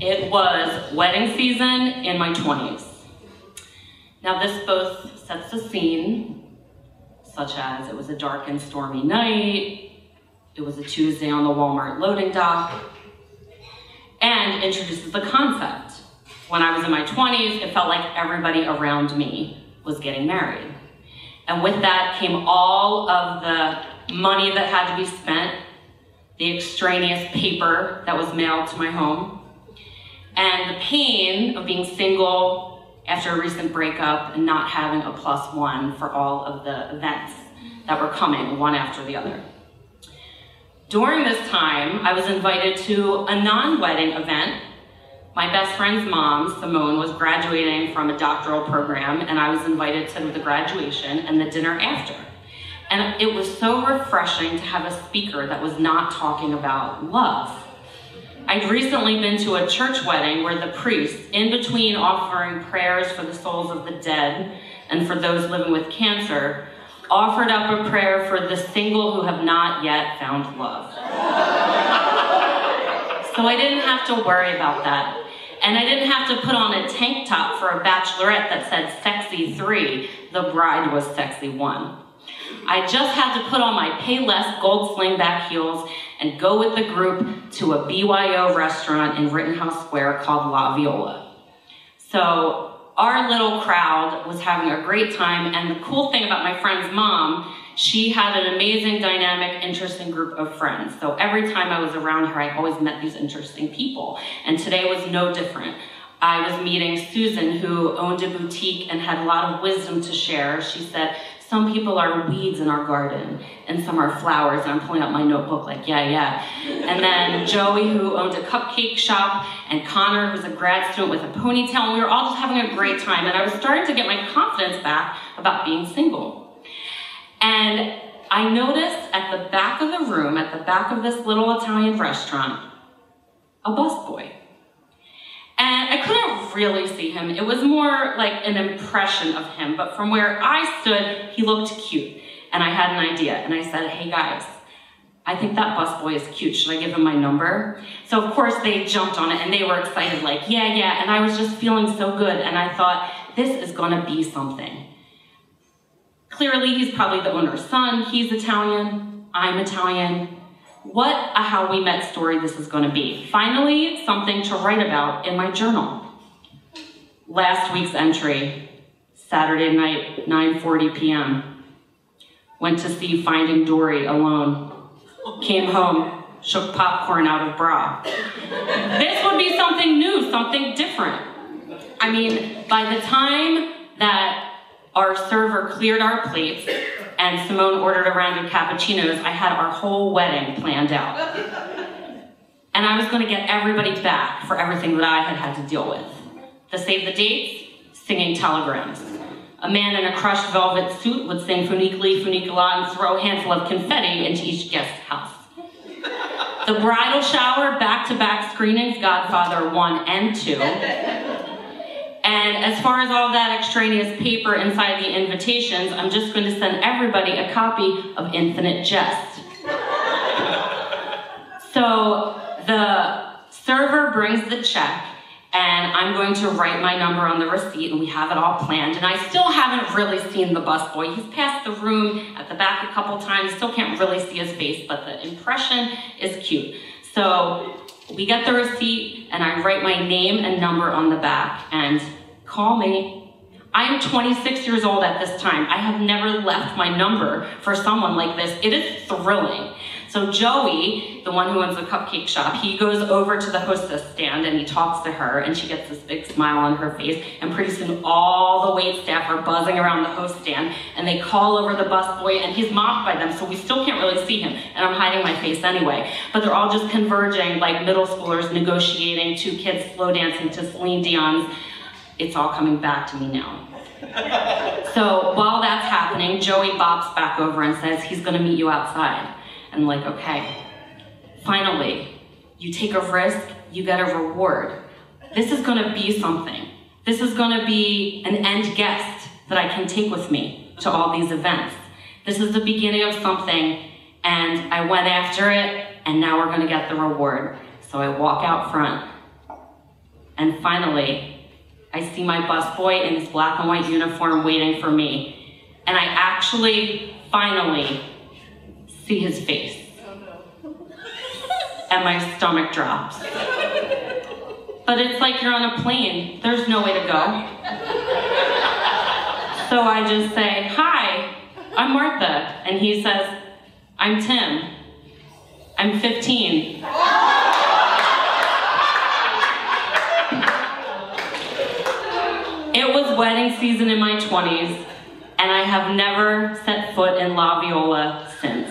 It was wedding season in my 20s. Now this both sets the scene, such as it was a dark and stormy night, it was a Tuesday on the Walmart loading dock, and introduces the concept. When I was in my 20s, it felt like everybody around me was getting married. And with that came all of the money that had to be spent, the extraneous paper that was mailed to my home, and the pain of being single after a recent breakup and not having a +1 for all of the events that were coming one after the other. During this time, I was invited to a non-wedding event. My best friend's mom, Simone, was graduating from a doctoral program, and I was invited to the graduation and the dinner after. And it was so refreshing to have a speaker that was not talking about love. I'd recently been to a church wedding where the priest, in between offering prayers for the souls of the dead and for those living with cancer, offered up a prayer for the single who have not yet found love. So I didn't have to worry about that. And I didn't have to put on a tank top for a bachelorette that said sexy 3, the bride was sexy 1. I just had to put on my Payless gold slingback heels and go with the group to a BYO restaurant in Rittenhouse Square called La Viola. So our little crowd was having a great time, and the cool thing about my friend's mom, she had an amazing, dynamic, interesting group of friends. So every time I was around her, I always met these interesting people, and today was no different. I was meeting Susan, who owned a boutique and had a lot of wisdom to share. She said, some people are weeds in our garden, and some are flowers, and I'm pulling out my notebook like, yeah. And then Joey, who owned a cupcake shop, and Connor, who's a grad student with a ponytail, and we were all just having a great time, and I was starting to get my confidence back about being single. And I noticed at the back of the room, at the back of this little Italian restaurant, a busboy. And I couldn't really see him. It was more like an impression of him, but from where I stood, he looked cute. And I had an idea, and I said, hey guys, I think that busboy is cute. Should I give him my number? So of course they jumped on it, and they were excited, like, yeah. And I was just feeling so good, and I thought, this is gonna be something. Clearly, he's probably the owner's son. He's Italian, I'm Italian. What a how we met story this is going to be. Finally, something to write about in my journal. Last week's entry, Saturday night, 9:40 p.m. Went to see Finding Dory alone. Came home, shook popcorn out of bra. This would be something new, something different. I mean, by the time that our server cleared our plates and Simone ordered a round of cappuccinos, I had our whole wedding planned out. And I was going to get everybody back for everything that I had to deal with. To save the dates, singing telegrams. A man in a crushed velvet suit would sing Funiculi, Funicula, and throw a handful of confetti into each guest's house. The bridal shower, back-to-back screenings, Godfather 1 and 2. And as far as all that extraneous paper inside the invitations, I'm just going to send everybody a copy of Infinite Jest. So the server brings the check, and I'm going to write my number on the receipt, and we have it all planned. And I still haven't really seen the busboy. He's passed the room at the back a couple times, still can't really see his face, but the impression is cute. So we get the receipt, and I write my name and number on the back, and call me. I am 26 years old at this time. I have never left my number for someone like this. It is thrilling. So Joey, the one who owns the cupcake shop, he goes over to the hostess stand and he talks to her, and she gets this big smile on her face, and pretty soon all the wait staff are buzzing around the host stand, and they call over the busboy, and he's mocked by them, so we still can't really see him, and I'm hiding my face anyway. But they're all just converging like middle schoolers negotiating, 2 kids slow dancing to Celine Dion's It's All Coming Back to Me Now. So while that's happening, Joey bops back over and says he's gonna meet you outside. And like, okay, finally, you take a risk, you get a reward. This is gonna be something. This is gonna be an end guest that I can take with me to all these events. This is the beginning of something, and I went after it, and now we're gonna get the reward. So I walk out front, And finally, I see my busboy in his black and white uniform waiting for me. And I actually, finally, see his face. And my stomach drops. But it's like you're on a plane. There's no way to go. So I just say, "Hi, I'm Martha." And he says, "I'm Tim. I'm 15. It was wedding season in my 20s, and I have never set foot in La Viola since.